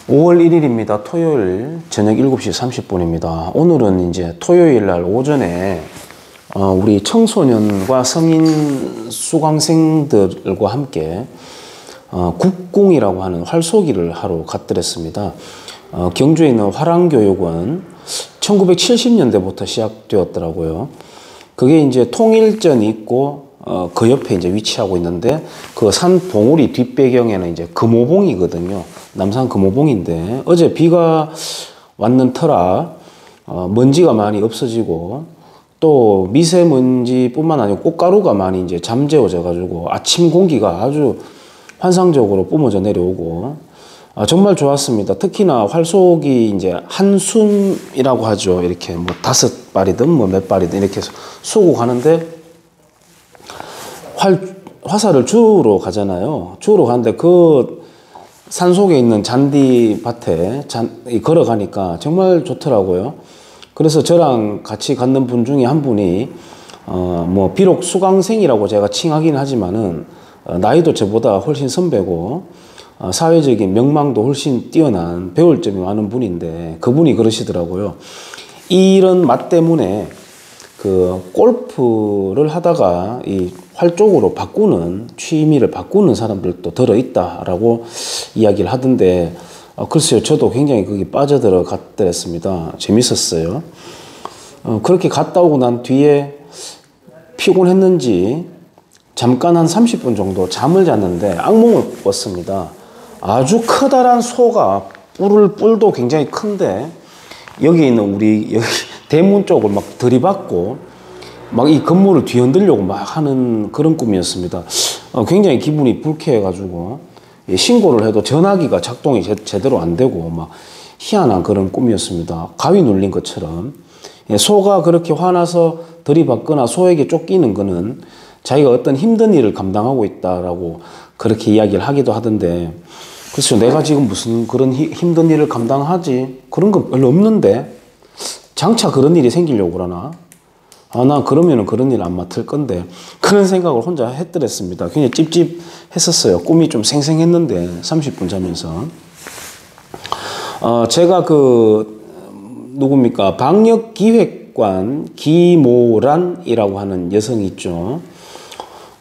5월 1일입니다. 토요일 저녁 7시 30분입니다. 오늘은 이제 토요일 날 오전에 우리 청소년과 성인 수강생들과 함께 국궁이라고 하는 활쏘기를 하러 갔더랬습니다. 경주에 있는 화랑교육원 1970년대부터 시작되었더라고요. 그게 이제 통일전이 있고 그 옆에 이제 위치하고 있는데 그 산 봉우리 뒷배경에는 이제 금오봉이거든요. 남산 금오봉인데 어제 비가 왔는 터라 먼지가 많이 없어지고 또 미세먼지뿐만 아니고 꽃가루가 많이 이제 잠재워져 가지고 아침 공기가 아주 환상적으로 뿜어져 내려오고 정말 좋았습니다. 특히나 활쏘기 이제 한숨이라고 하죠. 이렇게 뭐 5발이든 뭐 몇 발이든 이렇게 쏘고 가는데 화살을 주우러 가잖아요. 주우러 가는데 그 산속에 있는 잔디밭에 걸어가니까 정말 좋더라고요. 그래서 저랑 같이 갔는 분 중에 한 분이 뭐 비록 수강생이라고 제가 칭하긴 하지만은 나이도 저보다 훨씬 선배고 사회적인 명망도 훨씬 뛰어난 배울 점이 많은 분인데 그분이 그러시더라고요. 이런 맛 때문에 그 골프를 하다가 이 활 쪽으로 바꾸는 취미를 바꾸는 사람들도 들어있다라고 이야기를 하던데 글쎄요, 저도 굉장히 거기 빠져들어 갔더랬습니다. 재밌었어요. 그렇게 갔다 오고 난 뒤에 피곤했는지 잠깐 한 30분 정도 잠을 잤는데 악몽을 꿨습니다. 아주 커다란 소가 뿔도 굉장히 큰데 여기 있는 우리 여기 대문 쪽을 막 들이받고 막 이 건물을 뒤흔들려고 막 하는 그런 꿈이었습니다. 굉장히 기분이 불쾌해가지고 신고를 해도 전화기가 작동이 제대로 안 되고 막 희한한 그런 꿈이었습니다. 가위 눌린 것처럼. 소가 그렇게 화나서 들이받거나 소에게 쫓기는 거는 자기가 어떤 힘든 일을 감당하고 있다라고 그렇게 이야기를 하기도 하던데 글쎄요, 내가 지금 무슨 그런 힘든 일을 감당하지? 그런 건 별로 없는데 장차 그런 일이 생기려고 그러나? 나 그러면은 그런 일 안 맡을 건데 그런 생각을 혼자 했더랬습니다. 굉장히 찝찝했었어요. 꿈이 좀 생생했는데 30분 자면서 제가 누굽니까 방역기획관 기모란이라고 하는 여성이 있죠.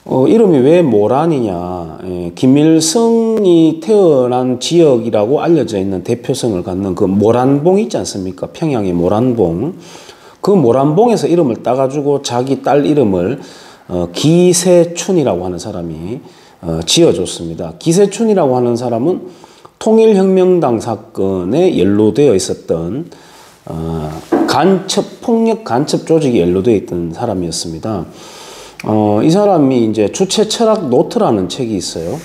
이름이 왜 모란이냐, 김일성이 태어난 지역이라고 알려져 있는 대표성을 갖는 그 모란봉 있지 않습니까? 평양의 모란봉. 그 모란봉에서 이름을 따가지고 자기 딸 이름을 기세춘이라고 하는 사람이 지어줬습니다. 기세춘이라고 하는 사람은 통일혁명당 사건에 연루되어 있었던 폭력 간첩 조직에 연루되어 있던 사람이었습니다. 이 사람이 이제 주체 철학 노트라는 책이 있어요.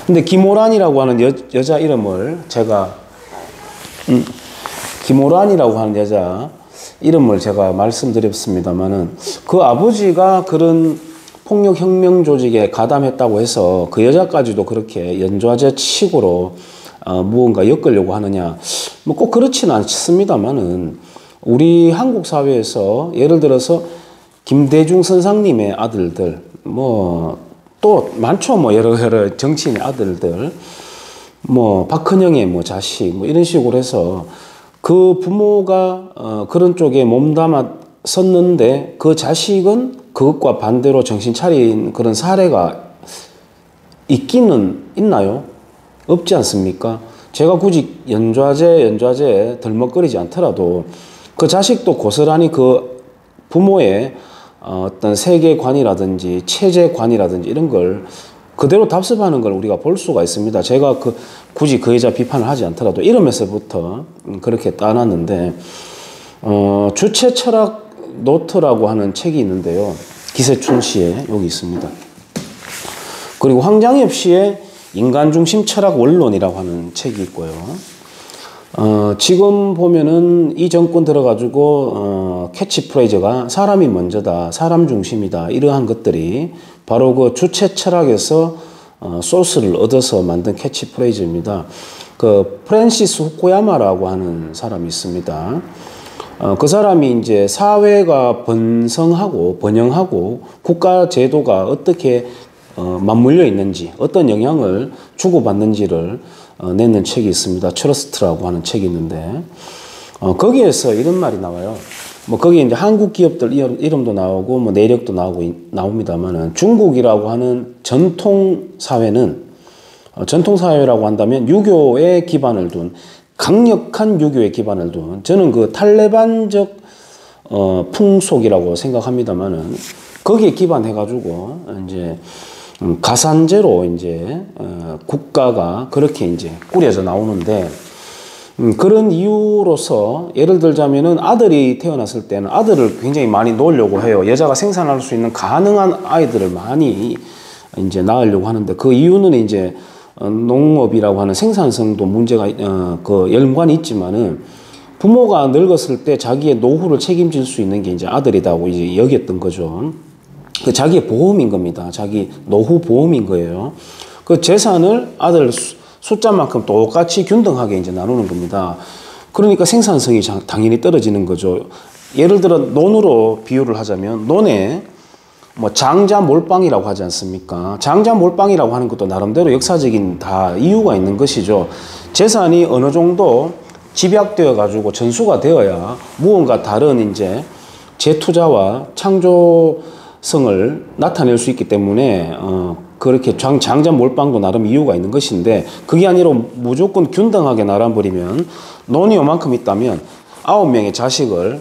근데 김오란이라고 하는 여자 이름을 제가 김오란이라고 하는 여자 이름을 제가 말씀드렸습니다만은 그 아버지가 그런 폭력혁명 조직에 가담했다고 해서 그 여자까지도 그렇게 연좌제 칙으로 무언가 엮으려고 하느냐, 뭐 꼭 그렇지는 않습니다만은 우리 한국 사회에서 예를 들어서 김대중 선상님의 아들들, 뭐 또 많죠. 뭐 여러 정치인의 아들들, 뭐 박헌영의 뭐 자식, 뭐 이런 식으로 해서 그 부모가 그런 쪽에 몸담아 섰는데 그 자식은 그것과 반대로 정신 차린 그런 사례가 있기는 있나요? 없지 않습니까? 제가 굳이 연좌제 덜먹거리지 않더라도 그 자식도 고스란히 그 부모의 어떤 세계관이라든지 체제관이라든지 이런 걸 그대로 답습하는 걸 우리가 볼 수가 있습니다. 제가 굳이 그 여자 비판을 하지 않더라도 이름에서부터 그렇게 따놨는데 주체 철학 노트라고 하는 책이 있는데요. 기세춘 씨의 여기 있습니다. 그리고 황장엽 씨의 인간중심 철학 원론이라고 하는 책이 있고요. 지금 보면은 이 정권 들어가지고 캐치프레이즈가 사람이 먼저다, 사람 중심이다, 이러한 것들이 바로 그 주체 철학에서 소스를 얻어서 만든 캐치프레이즈입니다. 그 프랜시스 후쿠야마라고 하는 사람이 있습니다. 그 사람이 이제 사회가 번영하고 국가 제도가 어떻게 맞물려 있는지, 어떤 영향을 주고받는지를 내는 책이 있습니다. 트러스트라고 하는 책이 있는데, 거기에서 이런 말이 나와요. 뭐 거기에 이제 한국 기업들 이름도 나오고 뭐 내력도 나옵니다만은, 중국이라고 하는 전통 사회라고 한다면 유교에 기반을 둔, 강력한 유교에 기반을 둔, 저는 그 탈레반적 풍속이라고 생각합니다만은, 거기에 기반해가지고 이제 가산제로 이제 국가가 그렇게 이제 꾸려져 나오는데, 그런 이유로서 예를 들자면은 아들이 태어났을 때는 아들을 굉장히 많이 놓으려고 해요. 여자가 생산할 수 있는 가능한 아이들을 많이 이제 낳으려고 하는데, 그 이유는 이제 농업이라고 하는 생산성도 문제가 그 연관이 있지만은, 부모가 늙었을 때 자기의 노후를 책임질 수 있는 게 이제 아들이라고 이제 여겼던 거죠. 그 자기의 보험인 겁니다. 자기 노후 보험인 거예요. 그 재산을 아들 숫자만큼 똑같이 균등하게 이제 나누는 겁니다. 그러니까 생산성이 당연히 떨어지는 거죠. 예를 들어 논으로 비유를 하자면, 논에 뭐 장자 몰빵이라고 하지 않습니까? 장자 몰빵이라고 하는 것도 나름대로 역사적인 다 이유가 있는 것이죠. 재산이 어느 정도 집약되어 가지고 전수가 되어야 무언가 다른 이제 재투자와 창조성을 나타낼 수 있기 때문에 그렇게 장자 몰빵도 나름 이유가 있는 것인데, 그게 아니라 무조건 균등하게 나눠버리면, 논이 요만큼 있다면 9명의 자식을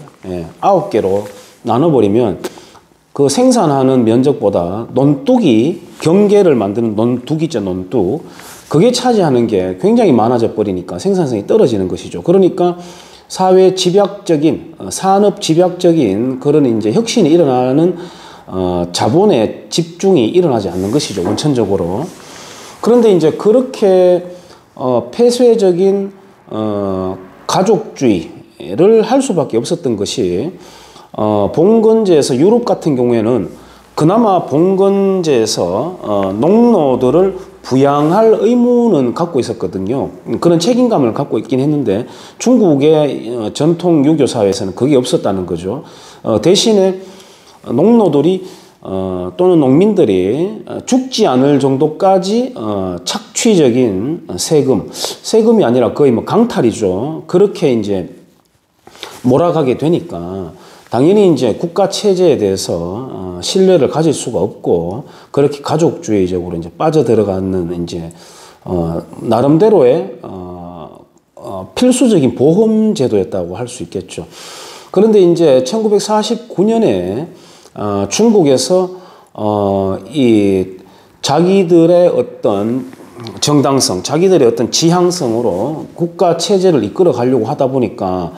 9개로 나눠버리면 그 생산하는 면적보다 논둑이, 경계를 만드는 논둑 있죠, 논둑. 그게 차지하는 게 굉장히 많아져 버리니까 생산성이 떨어지는 것이죠. 그러니까 사회 집약적인, 산업 집약적인 그런 이제 혁신이 일어나는 자본의 집중이 일어나지 않는 것이죠, 원천적으로. 그런데 이제 그렇게 폐쇄적인 가족주의를 할 수밖에 없었던 것이, 봉건제에서, 유럽 같은 경우에는 그나마 봉건제에서 농노들을 부양할 의무는 갖고 있었거든요. 그런 책임감을 갖고 있긴 했는데, 중국의 전통 유교 사회에서는 그게 없었다는 거죠. 대신에 농노들이 또는 농민들이 죽지 않을 정도까지 착취적인 세금이 아니라 거의 뭐 강탈이죠. 그렇게 이제 몰아가게 되니까 당연히 이제 국가 체제에 대해서 신뢰를 가질 수가 없고, 그렇게 가족주의적으로 이제 빠져들어가는 이제 나름대로의 필수적인 보험 제도였다고 할 수 있겠죠. 그런데 이제 1949년에 중국에서 이 자기들의 어떤 정당성, 자기들의 어떤 지향성으로 국가 체제를 이끌어 가려고 하다 보니까,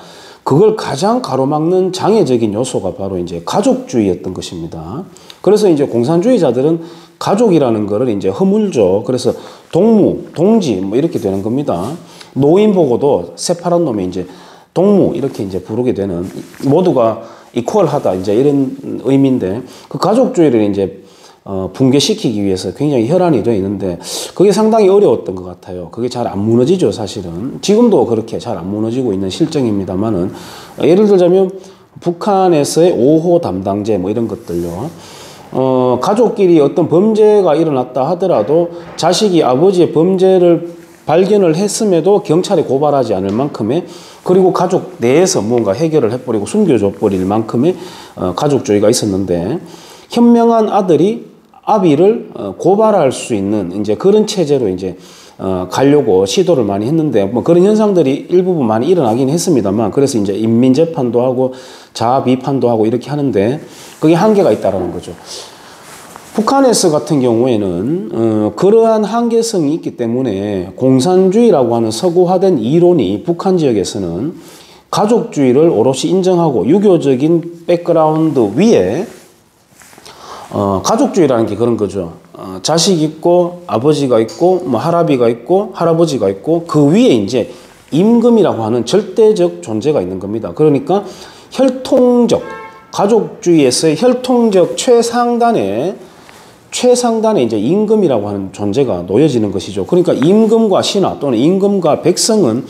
그걸 가장 가로막는 장애적인 요소가 바로 이제 가족주의였던 것입니다. 그래서 이제 공산주의자들은 가족이라는 거를 이제 허물죠. 그래서 동무, 동지 뭐 이렇게 되는 겁니다. 노인 보고도 새파란 놈이 이제 동무 이렇게 이제 부르게 되는, 모두가 이퀄하다 이제 이런 의미인데, 그 가족주의를 이제 붕괴시키기 위해서 굉장히 혈안이 되어 있는데, 그게 상당히 어려웠던 것 같아요. 그게 잘 안 무너지죠, 사실은. 지금도 그렇게 잘 안 무너지고 있는 실정입니다만은, 예를 들자면 북한에서의 5호 담당제 뭐 이런 것들요. 가족끼리 어떤 범죄가 일어났다 하더라도 자식이 아버지의 범죄를 발견을 했음에도 경찰에 고발하지 않을 만큼의, 그리고 가족 내에서 무언가 해결을 해버리고 숨겨줘 버릴 만큼의 가족주의가 있었는데, 현명한 아들이 아비를 고발할 수 있는 이제 그런 체제로 이제 가려고 시도를 많이 했는데, 뭐 그런 현상들이 일부분 많이 일어나긴 했습니다만, 그래서 이제 인민재판도 하고 자비판도 하고 이렇게 하는데, 그게 한계가 있다라는 거죠. 북한에서 같은 경우에는 그러한 한계성이 있기 때문에 공산주의라고 하는 서구화된 이론이 북한 지역에서는 가족주의를 오롯이 인정하고, 유교적인 백그라운드 위에 가족주의라는 게 그런 거죠. 자식 있고 아버지가 있고 뭐 할아비가 있고 할아버지가 있고, 그 위에 이제 임금이라고 하는 절대적 존재가 있는 겁니다. 그러니까 혈통적, 가족주의에서의 혈통적 최상단에 이제 임금이라고 하는 존재가 놓여지는 것이죠. 그러니까 임금과 신하 또는 임금과 백성은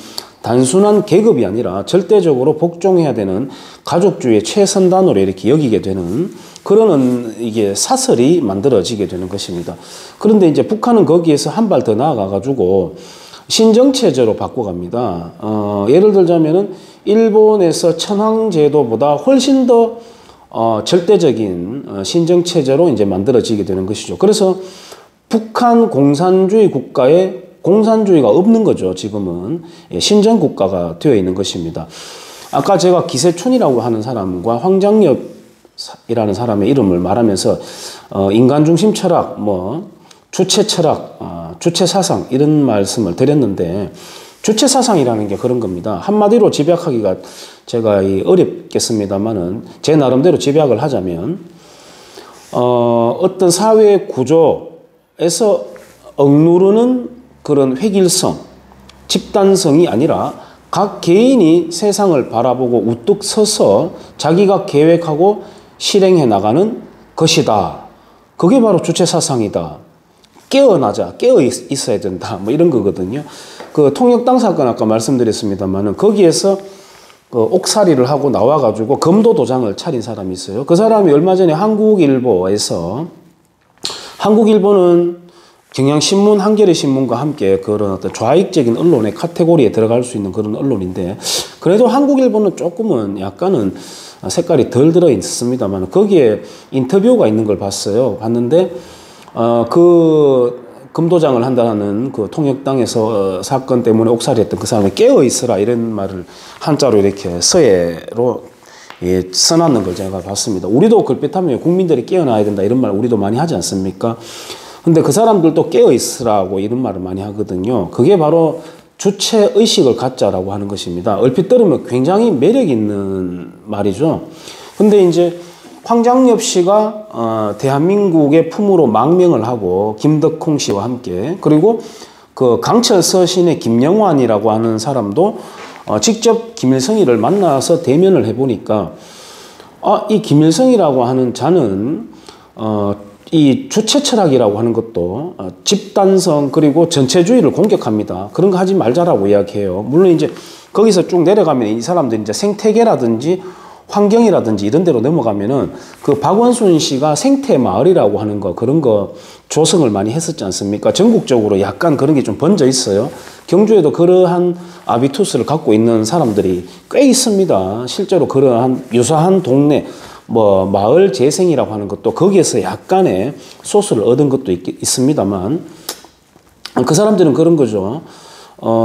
단순한 계급이 아니라 절대적으로 복종해야 되는 가족주의의 최선단으로 이렇게 여기게 되는 그런 이게 사설이 만들어지게 되는 것입니다. 그런데 이제 북한은 거기에서 한 발 더 나아가 가지고 신정체제로 바꿔갑니다. 예를 들자면은 일본에서 천황제도보다 훨씬 더 절대적인 신정체제로 이제 만들어지게 되는 것이죠. 그래서 북한 공산주의 국가에 공산주의가 없는 거죠. 지금은 신정국가가 되어 있는 것입니다. 아까 제가 기세춘이라고 하는 사람과 황장엽이라는 사람의 이름을 말하면서 인간중심 철학, 주체 철학, 주체 사상 이런 말씀을 드렸는데 주체 사상이라는 게 그런 겁니다. 한마디로 집약하기가 제가 어렵겠습니다만은 제 나름대로 집약을 하자면 어떤 사회 구조에서 억누르는 그런 획일성, 집단성이 아니라 각 개인이 세상을 바라보고 우뚝 서서 자기가 계획하고 실행해 나가는 것이다. 그게 바로 주체 사상이다. 깨어나자, 깨어 있어야 된다. 이런 거거든요. 그 통역당 사건 아까 말씀드렸습니다만은 거기에서 그 옥살이를 하고 나와가지고 검도 도장을 차린 사람이 있어요. 그 사람이 얼마 전에 한국일보에서 한국일보는 경향신문, 한겨레신문과 함께 그런 어떤 좌익적인 언론의 카테고리에 들어갈 수 있는 그런 언론인데 그래도 한국일보는 조금은 약간은 색깔이 덜 들어 있습니다만 거기에 인터뷰가 있는 걸 봤는데 그 금도장을 한다는 그 통역당에서 사건 때문에 옥살이했던 그 사람이 깨어 있으라 이런 말을 한자로 이렇게 서예로 써놨는 걸 제가 봤습니다. 우리도 글빛하면 국민들이 깨어나야 된다 이런 말 우리도 많이 하지 않습니까? 근데 그 사람들도 깨어 있으라고 이런 말을 많이 하거든요. 그게 바로 주체 의식을 갖자라고 하는 것입니다. 얼핏 들으면 굉장히 매력 있는 말이죠. 근데 이제 황장엽 씨가 대한민국의 품으로 망명을 하고 김덕홍 씨와 함께 그리고 그 강철 서신의 김영환이라고 하는 사람도 직접 김일성이를 만나서 대면을 해보니까 이 김일성이라고 하는 자는 이 주체 철학이라고 하는 것도 집단성 그리고 전체주의를 공격합니다. 그런 거 하지 말자라고 이야기해요. 물론 이제 거기서 쭉 내려가면 이 사람들이 이제 생태계라든지 환경이라든지 이런 데로 넘어가면은 그 박원순 씨가 생태 마을이라고 하는 거 그런 거 조성을 많이 했었지 않습니까? 전국적으로 약간 그런 게 좀 번져 있어요. 경주에도 그러한 아비투스를 갖고 있는 사람들이 꽤 있습니다. 실제로 그러한 유사한 동네 마을 재생이라고 하는 것도 거기에서 약간의 소스를 얻은 것도 있습니다만 그 사람들은 그런 거죠.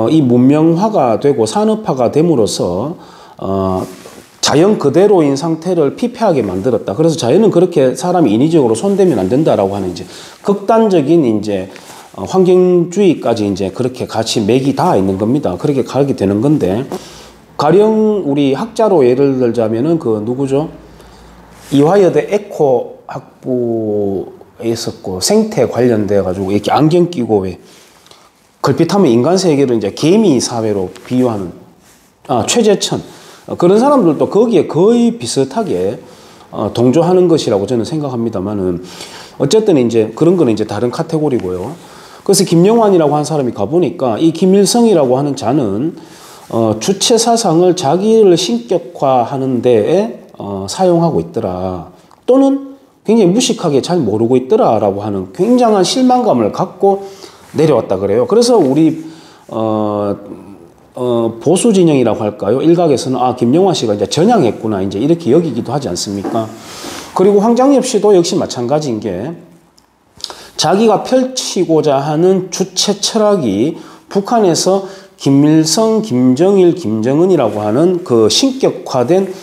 이 문명화가 되고 산업화가 됨으로써 자연 그대로인 상태를 피폐하게 만들었다. 그래서 자연은 그렇게 사람이 인위적으로 손대면 안 된다라고 하는 이제 극단적인 이제 환경주의까지 이제 그렇게 같이 맥이 닿아 있는 겁니다. 그렇게 가게 되는 건데 가령 우리 학자로 예를 들자면은 그 누구죠? 이화여대 에코 학부에 있었고 생태 관련돼 가지고 이렇게 안경 끼고 왜 걸핏하면 인간 세계를 이제 개미 사회로 비유하는 최재천 그런 사람들도 거기에 거의 비슷하게 동조하는 것이라고 저는 생각합니다만은 어쨌든 이제 그런 거는 이제 다른 카테고리고요. 그래서 김영환이라고 한 사람이 가보니까 이 김일성이라고 하는 자는 주체 사상을 자기를 신격화하는 데에 사용하고 있더라. 또는 굉장히 무식하게 잘 모르고 있더라라고 하는 굉장한 실망감을 갖고 내려왔다 그래요. 그래서 우리 보수 진영이라고 할까요? 일각에서는 김영환 씨가 이제 전향했구나 이제 이렇게 여기기도 하지 않습니까? 그리고 황장엽 씨도 역시 마찬가지인 게 자기가 펼치고자 하는 주체 철학이 북한에서 김일성, 김정일, 김정은이라고 하는 그 신격화된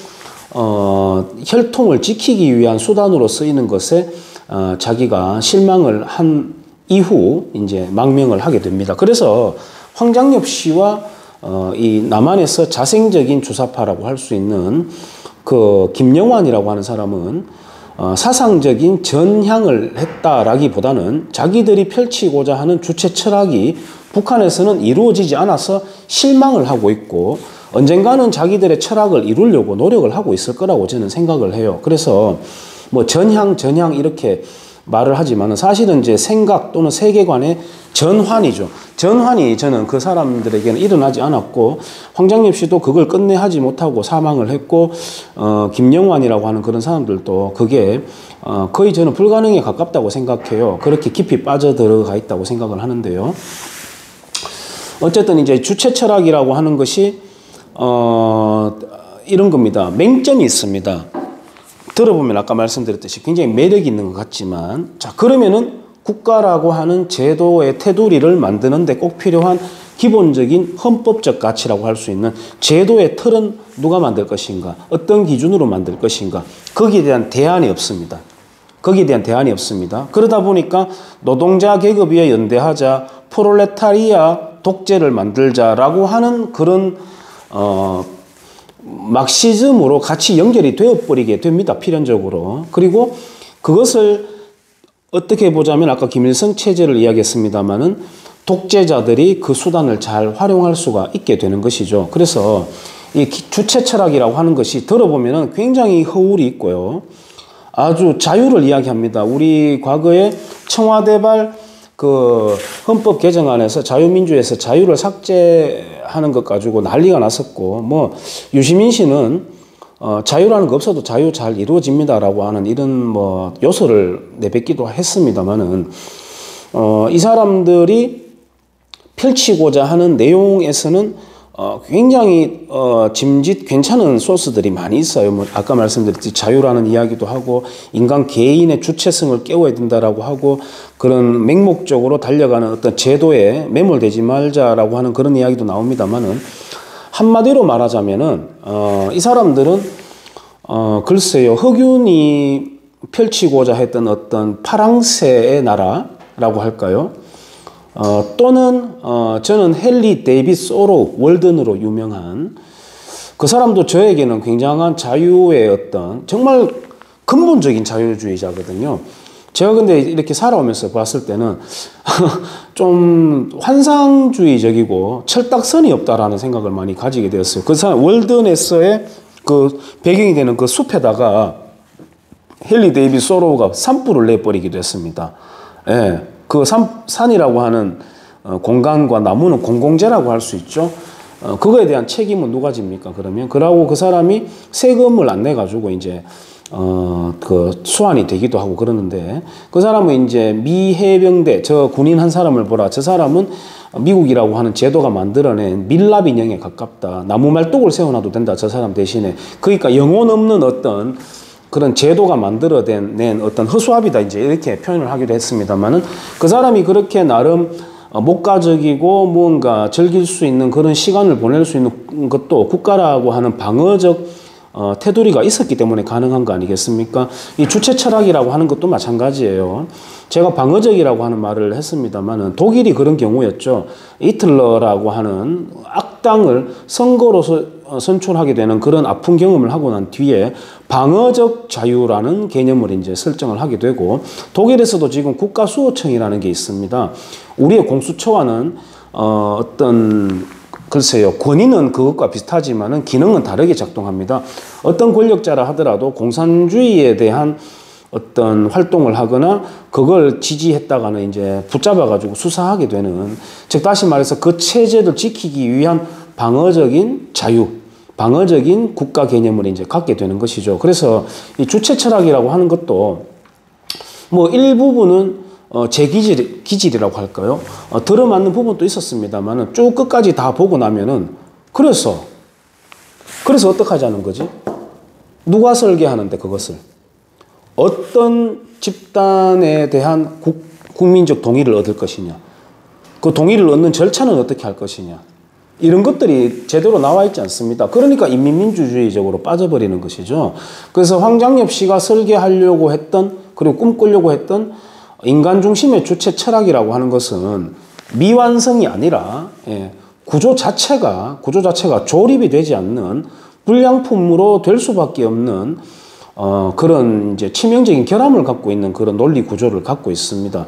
혈통을 지키기 위한 수단으로 쓰이는 것에 자기가 실망을 한 이후 이제 망명을 하게 됩니다. 그래서 황장엽 씨와 이 남한에서 자생적인 주사파라고 할 수 있는 그 김영환이라고 하는 사람은 사상적인 전향을 했다라기보다는 자기들이 펼치고자 하는 주체 철학이 북한에서는 이루어지지 않아서 실망을 하고 있고 언젠가는 자기들의 철학을 이루려고 노력을 하고 있을 거라고 저는 생각을 해요. 그래서 전향 이렇게 말을 하지만 사실은 이제 생각 또는 세계관의 전환이죠. 전환이 저는 그 사람들에게는 일어나지 않았고 황장엽 씨도 그걸 끝내 하지 못하고 사망을 했고 김영환이라고 하는 그런 사람들도 그게 거의 저는 불가능에 가깝다고 생각해요. 그렇게 깊이 빠져들어가 있다고 생각을 하는데요. 어쨌든 이제 주체 철학이라고 하는 것이 이런 겁니다. 맹점이 있습니다. 들어보면 아까 말씀드렸듯이 굉장히 매력이 있는 것 같지만, 자, 그러면은 국가라고 하는 제도의 테두리를 만드는 데 꼭 필요한 기본적인 헌법적 가치라고 할 수 있는 제도의 틀은 누가 만들 것인가, 어떤 기준으로 만들 것인가, 거기에 대한 대안이 없습니다. 거기에 대한 대안이 없습니다. 그러다 보니까 노동자 계급 위에 연대하자, 프롤레타리아 독재를 만들자라고 하는 그런 막시즘으로 같이 연결이 되어버리게 됩니다. 필연적으로. 그리고 그것을 어떻게 보자면 아까 김일성 체제를 이야기했습니다마는 독재자들이 그 수단을 잘 활용할 수가 있게 되는 것이죠. 그래서 이 주체 철학이라고 하는 것이 들어보면은 굉장히 허울이 있고요. 아주 자유를 이야기합니다. 우리 과거에 청와대발 그 헌법 개정안에서 자유민주에서 자유를 삭제하는 것 가지고 난리가 났었고, 뭐 유시민 씨는 자유라는 거 없어도 자유 잘 이루어집니다라고 하는 이런 뭐 요소를 내뱉기도 했습니다만은 이 사람들이 펼치고자 하는 내용에서는 굉장히 짐짓 괜찮은 소스들이 많이 있어요. 뭐 아까 말씀드렸듯이 자유라는 이야기도 하고 인간 개인의 주체성을 깨워야 된다라고 하고 그런 맹목적으로 달려가는 어떤 제도에 매몰되지 말자라고 하는 그런 이야기도 나옵니다만은 한마디로 말하자면은 이 사람들은 글쎄요, 흑윤이 펼치고자 했던 어떤 파랑새의 나라라고 할까요? 또는 저는 헨리 데이빗 소로우, 월든으로 유명한 그 사람도 저에게는 굉장한 자유의 어떤 정말 근본적인 자유주의자거든요. 제가 근데 이렇게 살아오면서 봤을 때는 좀 환상주의적이고 철딱선이 없다라는 생각을 많이 가지게 되었어요. 그 사람 월든에서의 그 배경이 되는 그 숲에다가 헨리 데이빗 소로우가 산불을 내버리기도 했습니다. 예, 그 산이라고 하는 공간과 나무는 공공재라고 할 수 있죠. 그거에 대한 책임은 누가 집니까? 그러면 그러고 그 사람이 세금을 안 내 가지고 이제 그 수완이 되기도 하고 그러는데 그 사람은 이제 미 해병대 저 군인 한 사람을 보라. 저 사람은 미국이라고 하는 제도가 만들어낸 밀랍 인형에 가깝다. 나무 말뚝을 세워놔도 된다. 저 사람 대신에. 그러니까 영혼 없는 어떤 그런 제도가 만들어낸 어떤 허수아비다. 이제 이렇게 표현을 하기도 했습니다만은 그 사람이 그렇게 나름 목가적이고 뭔가 즐길 수 있는 그런 시간을 보낼 수 있는 것도 국가라고 하는 방어적 테두리가 있었기 때문에 가능한 거 아니겠습니까? 이 주체 철학이라고 하는 것도 마찬가지예요. 제가 방어적이라고 하는 말을 했습니다만은 독일이 그런 경우였죠. 히틀러라고 하는 악당을 선거로 선출하게 되는 그런 아픈 경험을 하고 난 뒤에 방어적 자유라는 개념을 이제 설정을 하게 되고 독일에서도 지금 국가수호청이라는 게 있습니다. 우리의 공수처와는 어떤 글쎄요, 권위는 그것과 비슷하지만은 기능은 다르게 작동합니다. 어떤 권력자라 하더라도 공산주의에 대한 어떤 활동을 하거나 그걸 지지했다가는 이제 붙잡아가지고 수사하게 되는, 즉 다시 말해서 그 체제를 지키기 위한 방어적인 자유, 방어적인 국가 개념을 이제 갖게 되는 것이죠. 그래서 이 주체 철학이라고 하는 것도 뭐 일부분은 제 기질이라고 할까요? 들어맞는 부분도 있었습니다만은 쭉 끝까지 다 보고 나면은 그래서 어떻게 하자는 거지? 누가 설계하는데 그것을? 어떤 집단에 대한 국민적 동의를 얻을 것이냐? 그 동의를 얻는 절차는 어떻게 할 것이냐? 이런 것들이 제대로 나와 있지 않습니다. 그러니까 인민민주주의적으로 빠져버리는 것이죠. 그래서 황장엽 씨가 설계하려고 했던 그리고 꿈꾸려고 했던 인간 중심의 주체 철학이라고 하는 것은 미완성이 아니라 구조 자체가 조립이 되지 않는 불량품으로 될 수밖에 없는 그런 이제 치명적인 결함을 갖고 있는 그런 논리 구조를 갖고 있습니다.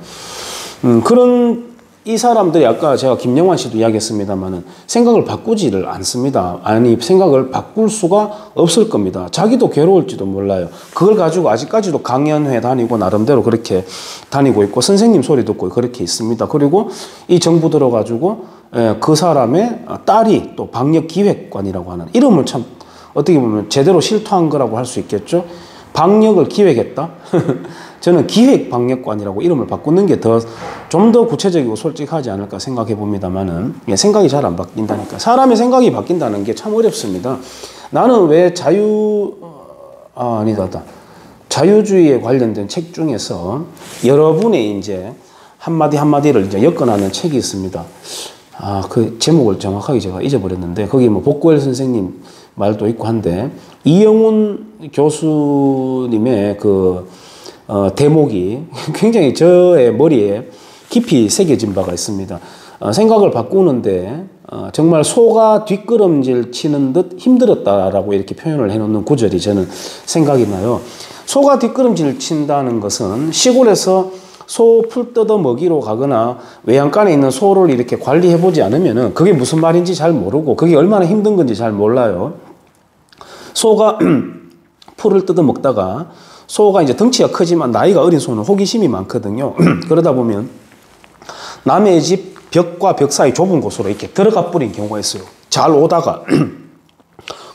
그런 이 사람들이 아까 제가 김영환 씨도 이야기했습니다만은 생각을 바꾸지를 않습니다. 아니, 생각을 바꿀 수가 없을 겁니다. 자기도 괴로울지도 몰라요. 그걸 가지고 아직까지도 강연회 다니고 나름대로 그렇게 다니고 있고 선생님 소리 듣고 그렇게 있습니다. 그리고 이 정부 들어가지고 그 사람의 딸이 또 방역기획관이라고 하는 이름을 참 어떻게 보면 제대로 실토한 거라고 할 수 있겠죠. 방역을 기획했다? 저는 기획방역관이라고 이름을 바꾸는 게 좀 더 구체적이고 솔직하지 않을까 생각해 봅니다만은 생각이 잘 안 바뀐다니까. 사람의 생각이 바뀐다는 게 참 어렵습니다. 나는 왜 자유주의에 관련된 책 중에서 여러분의 이제 한마디를 이제 엮어나는 책이 있습니다. 그 제목을 정확하게 제가 잊어버렸는데 거기 뭐 복고엘 선생님 말도 있고 한데 이영훈 교수님의 그 대목이 굉장히 저의 머리에 깊이 새겨진 바가 있습니다. 생각을 바꾸는데 정말 소가 뒷걸음질 치는 듯 힘들었다라고 이렇게 표현을 해놓는 구절이 저는 생각이 나요. 소가 뒷걸음질 친다는 것은 시골에서 소 풀 뜯어 먹이러 가거나 외양간에 있는 소를 이렇게 관리해보지 않으면은 그게 무슨 말인지 잘 모르고 그게 얼마나 힘든 건지 잘 몰라요. 소가 풀을 뜯어 먹다가 소가 이제 덩치가 크지만 나이가 어린 소는 호기심이 많거든요. 그러다 보면 남의 집 벽과 벽 사이 좁은 곳으로 이렇게 들어가 버린 경우가 있어요. 잘 오다가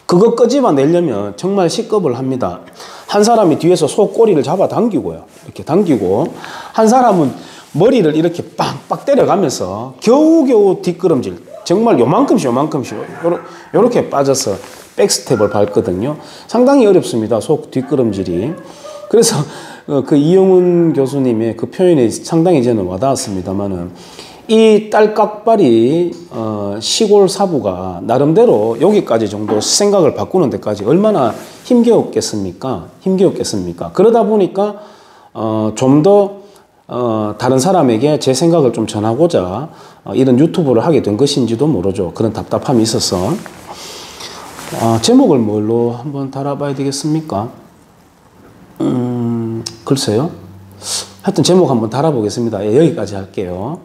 그거 끄집어내려면 정말 식겁을 합니다. 한 사람이 뒤에서 소 꼬리를 잡아 당기고요. 이렇게 당기고 한 사람은 머리를 이렇게 빵빵 때려가면서 겨우겨우 뒷걸음질 정말 요만큼씩 요렇게 빠져서 백스텝을 밟거든요. 상당히 어렵습니다. 소 뒷걸음질이. 그래서 그 이영훈 교수님의 그 표현이 상당히 저는 와닿았습니다만은 이 딸깍발이 시골 사부가 나름대로 여기까지 정도 생각을 바꾸는 데까지 얼마나 힘겨웠겠습니까? 그러다 보니까 좀 더 다른 사람에게 제 생각을 좀 전하고자 이런 유튜브를 하게 된 것인지도 모르죠. 그런 답답함이 있어서 제목을 뭘로 한번 달아봐야 되겠습니까? 글쎄요. 하여튼 제목 한번 달아보겠습니다. 여기까지 할게요.